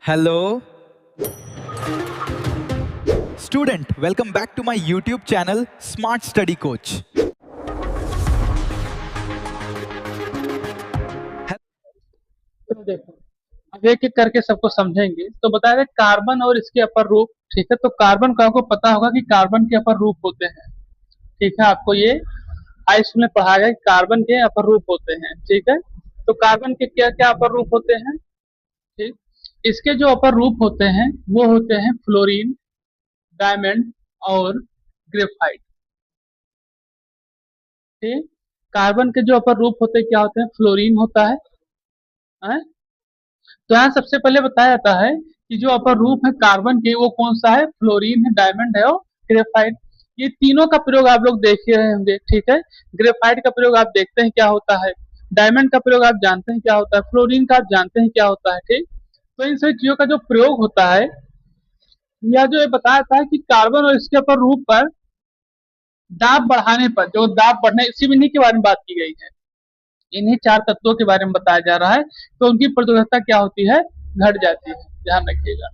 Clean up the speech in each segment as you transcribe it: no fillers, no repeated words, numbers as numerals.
Hello, student. Welcome back to my YouTube channel, Smart Study Coach. तो देखो, अब एक एक करके सबको समझेंगे। तो बताया जाए कार्बन और इसके अपर रूप। ठीक है, तो कार्बन का आपको पता होगा कि कार्बन के अपर रूप होते हैं। ठीक है, आपको ये हाई स्कूल में पढ़ाया गया कि कार्बन के अपर रूप होते हैं। ठीक है, तो कार्बन के क्या क्या अपर रूप होते हैं। ठीक, इसके जो अपर रूप होते हैं वो होते हैं फ्लोरीन, डायमंड और ग्रेफाइट। ठीक, कार्बन के जो अपर रूप होते हैं क्या होते हैं, फ्लोरीन होता है। तो यहाँ सबसे पहले बताया जाता है कि जो अपर रूप है कार्बन के वो कौन सा है, फ्लोरीन है, डायमंड है और ग्रेफाइट। ये तीनों का प्रयोग आप लोग देख रहे होंगे। ठीक है, ग्रेफाइट का प्रयोग आप देखते हैं क्या होता है, डायमंड का प्रयोग आप जानते हैं क्या होता है, फ्लोरीन का आप जानते हैं क्या होता है। ठीक, तो इन सभी चीजों का जो प्रयोग होता है, यह जो ये बताया था कि कार्बन और इसके अपर रूप पर दाब बढ़ाने पर, जो दाब बढ़ने, इसी में इन्हीं के बारे में बात की गई है। इन्हीं चार तत्वों के बारे में बताया जा रहा है। तो उनकी प्रतिरोधकता क्या होती है, घट जाती है। ध्यान रखिएगा,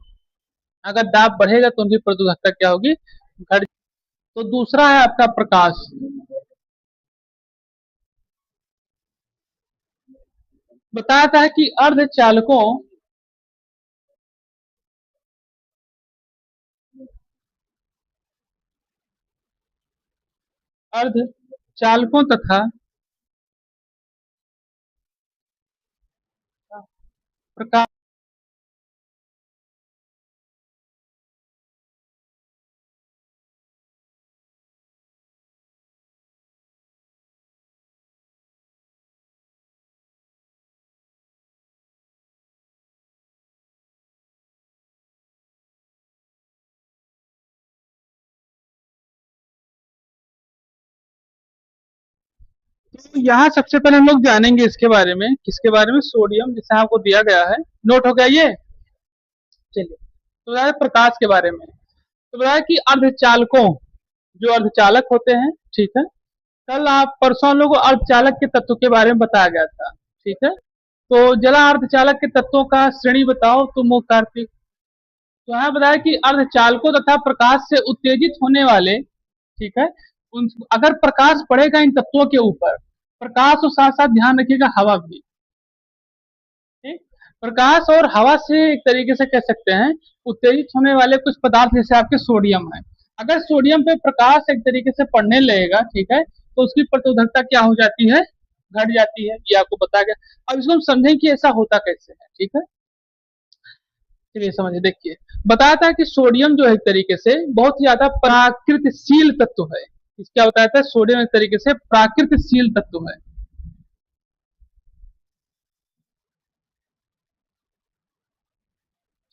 अगर दाब बढ़ेगा तो उनकी प्रतिरोधकता क्या होगी, घट। तो दूसरा है आपका प्रकाश। बताया है कि अर्धचालकों तथा प्रकाश तो यहाँ सबसे पहले हम लोग जानेंगे इसके बारे में, किसके बारे में, सोडियम, जिसे आपको दिया गया है। नोट हो गया ये, चलिए। तो बताया प्रकाश के बारे में। तो बताया कि अर्धचालकों, जो अर्धचालक होते हैं। ठीक है, कल आप परसों हम लोग को अर्धचालक के तत्व के बारे में बताया गया था। ठीक है, तो जला अर्धचालक के तत्वों का श्रेणी बताओ तुम वो कार्तिक। तो यहाँ बताया कि अर्धचालकों तथा प्रकाश से उत्तेजित होने वाले, ठीक है, अगर प्रकाश पड़ेगा इन तत्वों के ऊपर, प्रकाश और साथ साथ ध्यान रखिएगा हवा भी। ठीक, प्रकाश और हवा से एक तरीके से कह सकते हैं उत्तेजित होने वाले कुछ पदार्थ, जैसे आपके सोडियम है। अगर सोडियम पे प्रकाश एक तरीके से पड़ने लगेगा, ठीक है, तो उसकी प्रतिरोधकता क्या हो जाती है, घट जाती है। ये आपको बताया गया। अब इसको हम समझें कि ऐसा होता कैसे है। ठीक है, चलिए समझिए। देखिए, बताया था कि सोडियम जो है एक तरीके से बहुत ही ज्यादा प्राकृतशील तत्व है। क्या बताया था, सोडियम एक तरीके से प्राकृतशील तत्व है।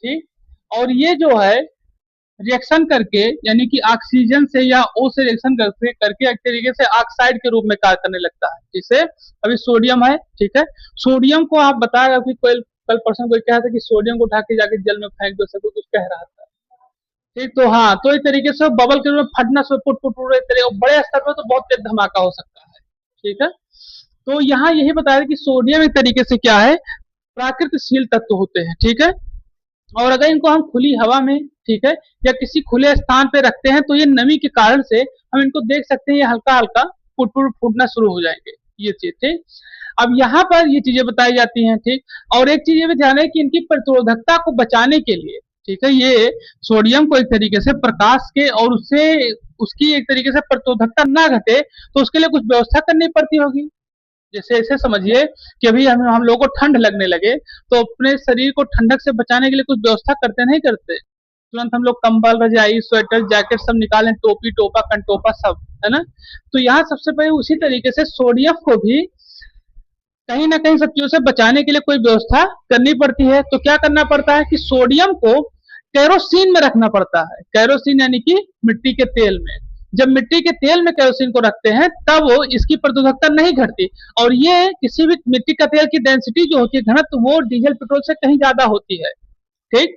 ठीक, और ये जो है रिएक्शन करके, यानी कि ऑक्सीजन से या ओ से रिएक्शन करके करके एक तरीके से ऑक्साइड के रूप में कार्य करने लगता है। जिसे अभी सोडियम है, ठीक है, सोडियम को आप बताया कि कोई कल पर्सन कोई कहा था कि सोडियम को उठा के जाके जल में फेंक दो, सब कुछ कह रहा था। ठीक, तो हाँ, तो एक तरीके से बबल के रूप में फटना, से पुट पुट पुट, एक तरीके बड़े स्तर पर तो बहुत तेज धमाका हो सकता है। ठीक है, तो यहाँ यही बताया कि सोडियम एक तरीके से क्या है, प्राकृतिशील तत्व होते हैं। ठीक है, और अगर इनको हम खुली हवा में, ठीक है, या किसी खुले स्थान पे रखते हैं तो ये नमी के कारण से हम इनको देख सकते हैं, ये हल्का हल्का फुट फुट फूटना शुरू हो जाएंगे। ये चीज ठीक। अब यहाँ पर ये चीजें बताई जाती हैं। ठीक, और एक चीज ये भी ध्यान है कि इनकी प्रतिरोधकता को बचाने के लिए, ठीक है, ये सोडियम को एक तरीके से प्रकाश के और उससे उसकी एक तरीके से प्रतिरोधकता ना घटे, तो उसके लिए कुछ व्यवस्था करनी पड़ती होगी। जैसे ऐसे समझिए कि अभी हम लोगों को ठंड लगने लगे, तो अपने शरीर को ठंडक से बचाने के लिए कुछ व्यवस्था करते नहीं करते, तुरंत हम लोग कंबल, रजाई, स्वेटर, जैकेट सब निकालें, टोपी, टोपा, कंटोपा सब, है ना। तो यहाँ सबसे पहले उसी तरीके से सोडियम को भी कहीं ना कहीं सब चीजों से बचाने के लिए कोई व्यवस्था करनी पड़ती है। तो क्या करना पड़ता है कि सोडियम को केरोसिन में रखना पड़ता है। केरोसिन यानी कि मिट्टी के तेल में। जब मिट्टी के तेल में केरोसिन को रखते हैं तब वो इसकी प्रतिरोधकता नहीं घटती। और ये किसी भी मिट्टी का तेल की डेंसिटी जो होती है, घनत्व, वो डीजल पेट्रोल से कहीं ज्यादा होती है। ठीक,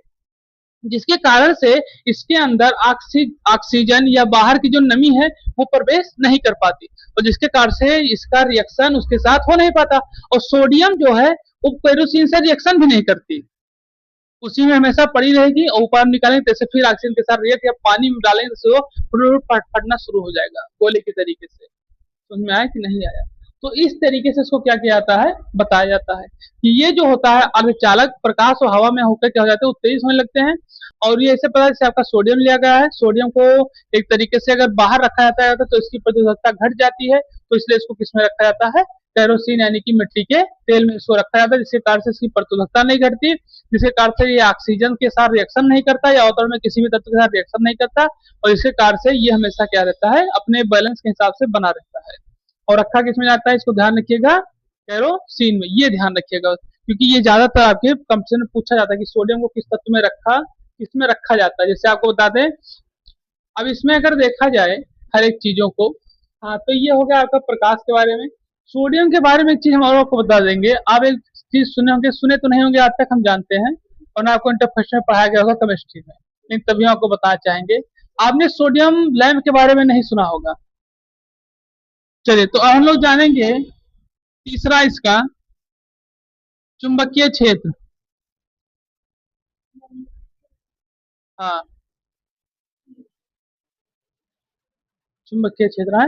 जिसके कारण से इसके अंदर ऑक्सीजन या बाहर की जो नमी है वो प्रवेश नहीं कर पाती, और जिसके कारण से इसका रिएक्शन उसके साथ हो नहीं पाता। और सोडियम जो है वो केरोसिन से रिएक्शन भी नहीं करती। उसी में हमेशा पड़ी रहेगी और ऊपर हम निकालेंगे जैसे फिर ऑक्सीजन के साथ रिएक्ट या पानी में डालेंगे तो वो फटना शुरू हो जाएगा गोले के तरीके से। समझ में आया कि नहीं आया? तो इस तरीके से इसको क्या किया जाता है, बताया जाता है कि ये जो होता है अर्धचालक प्रकाश और हवा में होकर क्या हो जाते हैं, उत्तेजित होने लगते हैं। और ये ऐसे पता जैसे आपका सोडियम लिया गया है, सोडियम को एक तरीके से अगर बाहर रखा जाता है तो इसकी प्रतिरोधकता घट जाती है, तो इसलिए इसको किसमें रखा जाता है, केरोसिन यानी कि मिट्टी के तेल में इसको रखा जाता है, जिसके कारण से इसकी प्रतिरोधकता नहीं घटती, जिसके कारण से ये ऑक्सीजन के साथ रिएक्शन नहीं करता या वातावरण में किसी भी तत्व के साथ रिएक्शन नहीं करता, और इसके कारण से ये हमेशा क्या रहता है, अपने बैलेंस के हिसाब से बना रहता है। और रखा किसमें जाता है, इसको ध्यान रखिएगा, केरोसिन में, ये ध्यान रखिएगा, क्योंकि ये ज्यादातर आपके कंपटीशन में पूछा जाता है कि सोडियम को किस तत्व में रखा, किसमें रखा जाता है। जैसे आपको बता दें, अब इसमें अगर देखा जाए हर एक चीजों को, हाँ, तो ये हो गया आपका प्रकाश के बारे में। सोडियम के बारे में एक चीज हम और आपको बता देंगे, आप एक चीज सुने होंगे, सुने तो नहीं होंगे आज तक, हम जानते हैं, और ना आपको इंटरफेस में पढ़ाया गया होगा केमिस्ट्री में, लेकिन तभी हम आपको बताना चाहेंगे। आपने सोडियम लैंप के बारे में नहीं सुना होगा। चलिए, तो अब हम लोग जानेंगे तीसरा इसका, चुंबकीय क्षेत्र। हाँ, चुंबकीय क्षेत्र है।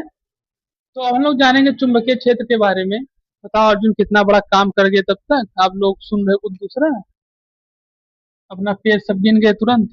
तो अब हम लोग जानेंगे चुंबकीय क्षेत्र के बारे में। बताओ अर्जुन कितना बड़ा काम कर गए, तब तक आप लोग सुन रहे कुछ दूसरा, अपना पेज सब गिन गए तुरंत।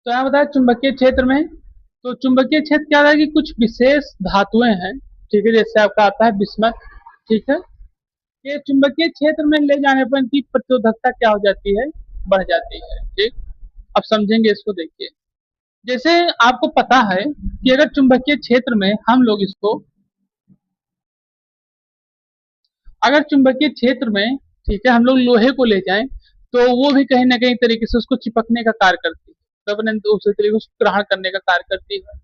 तो यहाँ बताया चुंबकीय क्षेत्र में, तो चुंबकीय क्षेत्र क्या है कि कुछ विशेष धातुएं हैं, ठीक है, जैसे आपका आता है बिस्मथ, ठीक है, ये चुंबकीय क्षेत्र में ले जाने पर इनकी प्रतिरोधकता क्या हो जाती है, बढ़ जाती है, ठीक। अब समझेंगे इसको, देखिए, जैसे आपको पता है कि अगर चुंबकीय क्षेत्र में हम लोग इसको, अगर चुंबकीय क्षेत्र में, ठीक है, हम लोग लोहे को ले जाएं तो वो भी कहीं ना कहीं तरीके से उसको चिपकने का कार्य करती है, रेजोनेंस दूसरे तरीके से ग्रहण करने का कार्य करती है।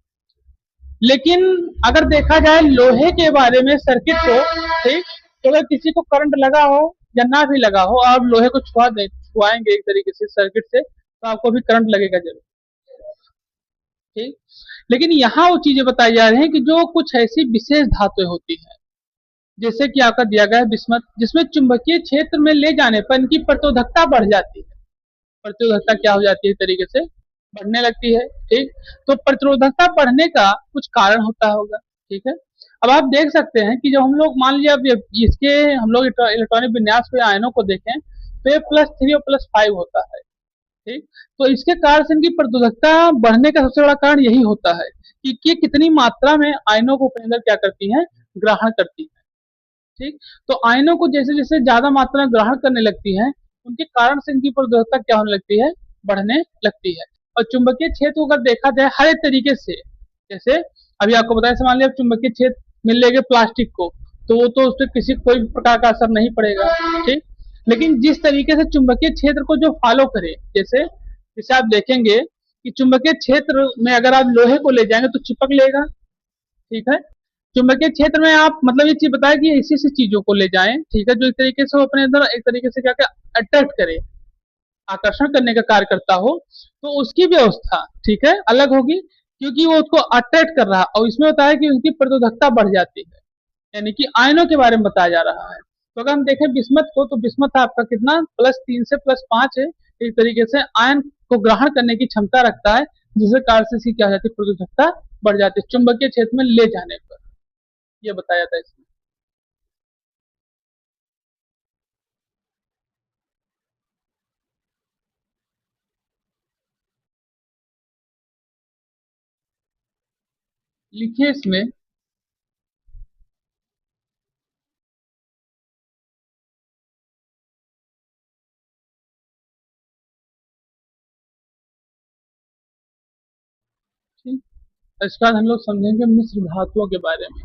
लेकिन अगर देखा जाए लोहे के बारे में सर्किट को, ठीक, तो अगर किसी को करंट लगा हो या ना भी लगा हो, आप लोहे को छुआएंगे एक तरीके से सर्किट से, तो आपको भी करंट लगेगा जरूर, ठीक। लेकिन यहाँ वो चीजें बताई जा रही हैं कि जो कुछ ऐसी विशेष धातुएं होती हैं, जैसे कि आपका दिया गया है बिस्मथ, जिसमें चुंबकीय क्षेत्र में ले जाने पर इनकी प्रतिरोधकता बढ़ जाती है, प्रतिरोधकता क्या हो जाती है तरीके से, बढ़ने लगती है, ठीक। तो प्रतिरोधकता बढ़ने का कुछ कारण होता होगा, ठीक है। अब आप देख सकते हैं कि जब हम लोग मान लीजिए अब इसके हम लोग इलेक्ट्रॉनिक विन्यास पे आयनों को देखें तो ये +3 और +5 होता है, ठीक। तो इसके कारण से इनकी प्रतिरोधकता बढ़ने का सबसे बड़ा कारण यही होता है कि ये कितनी मात्रा में आयनों को अपने अंदर क्या करती है, ग्रहण करती है, ठीक। तो आयनों को जैसे जैसे ज्यादा मात्रा में ग्रहण करने लगती है, उनके कारण से इनकी प्रतिरोधकता क्या होने लगती है, बढ़ने लगती है। और चुंबकीय क्षेत्र को अगर देखा जाए हर एक तरीके से, जैसे अभी आपको बताया, मान लिया चुंबकीय क्षेत्र मिल लेगा प्लास्टिक को, तो वो तो उस पर किसी कोई भी प्रकार का असर नहीं पड़ेगा, ठीक। लेकिन जिस तरीके से चुंबकीय क्षेत्र को जो फॉलो करे, जैसे जैसे आप देखेंगे कि चुंबकीय क्षेत्र में अगर आप लोहे को ले जाएंगे तो चिपक लेगा, ठीक है। चुंबकीय क्षेत्र में आप मतलब ये चीज बताए कि ऐसी ऐसी चीजों को ले जाएं, ठीक है, जो एक तरीके से वो अपने अंदर एक तरीके से क्या क्या अट्रैक्ट करे, आकर्षण करने का कार्य करता हो, तो उसकी व्यवस्था, ठीक है, अलग होगी, क्योंकि वो उसको अट्रैक्ट कर रहा है, और इसमें होता है कि उनकी प्रतिरोधकता बढ़ जाती है, यानी कि आयनों के बारे में बताया जा रहा है। तो अगर हम देखें बिस्मथ को, तो बिस्मथ आपका कितना, +3 से +5 है, एक तरीके से आयन को ग्रहण करने की क्षमता रखता है, जिसके कारण से इसकी क्या हो जाती है, प्रतिरोधकता बढ़ जाती है चुंबकीय क्षेत्र में ले जाने पर, ये बताया था इसमें। लिखिए इसमें। ठीक, इसके बाद हम लोग समझेंगे मिश्र धातुओं के बारे में।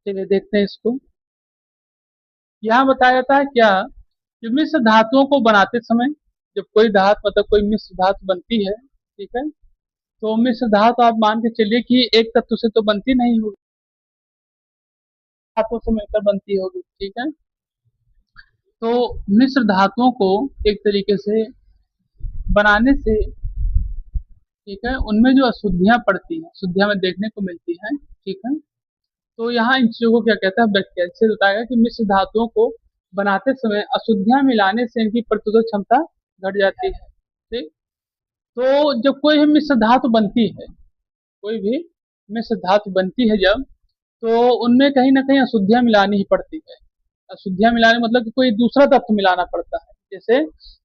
चलिए देखते हैं इसको। यहाँ बताया जाता है क्या कि मिश्र धातुओं को बनाते समय जब कोई धातु मतलब कोई मिश्र धातु बनती है, ठीक है, तो मिश्र धातु आप मान के चलिए कि एक तत्व से तो बनती नहीं होगी, धातुओं से मिलकर बनती होगी, ठीक है। तो मिश्र धातुओं को एक तरीके से बनाने से, ठीक है, उनमें जो अशुद्धियां पड़ती हैं, अशुद्धियां में देखने को मिलती हैं, ठीक है। तो यहाँ इन चीजों को क्या कहता है, व्याख्या से बताएगा कि मिश्र धातुओं को बनाते समय अशुद्धियां मिलाने से इनकी प्रतिरोधक क्षमता घट जाती है, ठीक। तो जब कोई भी मिश्र धातु बनती है, कोई भी मिश्र धातु बनती है जब, तो उनमें कहीं ना कहीं अशुद्धियां मिलानी ही पड़ती है। अशुद्धियां मिलाने मतलब कि कोई दूसरा तत्व मिलाना पड़ता है। जैसे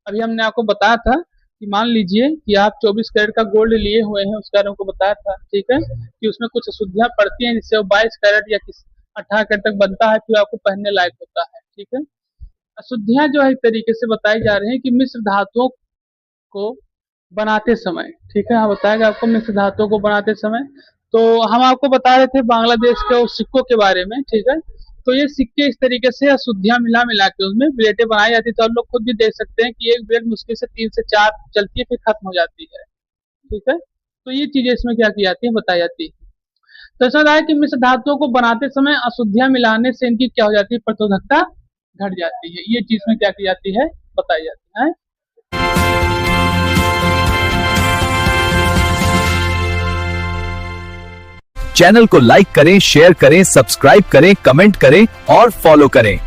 अभी हमने आपको बताया था कि मान लीजिए कि आप 24 कैरेट का गोल्ड लिए हुए हैं, उसके बारे में आपको बताया था, ठीक है, कि उसमें कुछ अशुद्धियां पड़ती हैं जिससे वो 22 कैरेट या 18 कैरेट तक बनता है, फिर आपको पहनने लायक होता है, ठीक है। अशुद्धियां जो है एक तरीके से बताई जा रही है कि मिश्र धातुओं को बनाते समय, ठीक है, हाँ बताएगा आपको मिश्र धातुओं को बनाते समय। तो हम आपको बता रहे थे बांग्लादेश के उस सिक्कों के बारे में, ठीक है। तो ये सिक्के इस तरीके से अशुद्धियां मिला मिला के उसमें ब्लेटें बनाई जाती है। तो आप लोग खुद भी देख सकते हैं कि एक ब्लेड मुश्किल से 3 से 4 चलती है, फिर खत्म हो जाती है, ठीक है। तो ये चीजें इसमें क्या की जाती है, बताई जाती है। तो ऐसा रहा है कि मिश्र धातुओं को बनाते समय अशुद्धियां मिलाने से इनकी क्या हो जाती है, प्रतिरोधकता घट जाती है। ये चीज में क्या की जाती है, बताई जाती है। चैनल को लाइक करें, शेयर करें, सब्सक्राइब करें, कमेंट करें और फॉलो करें।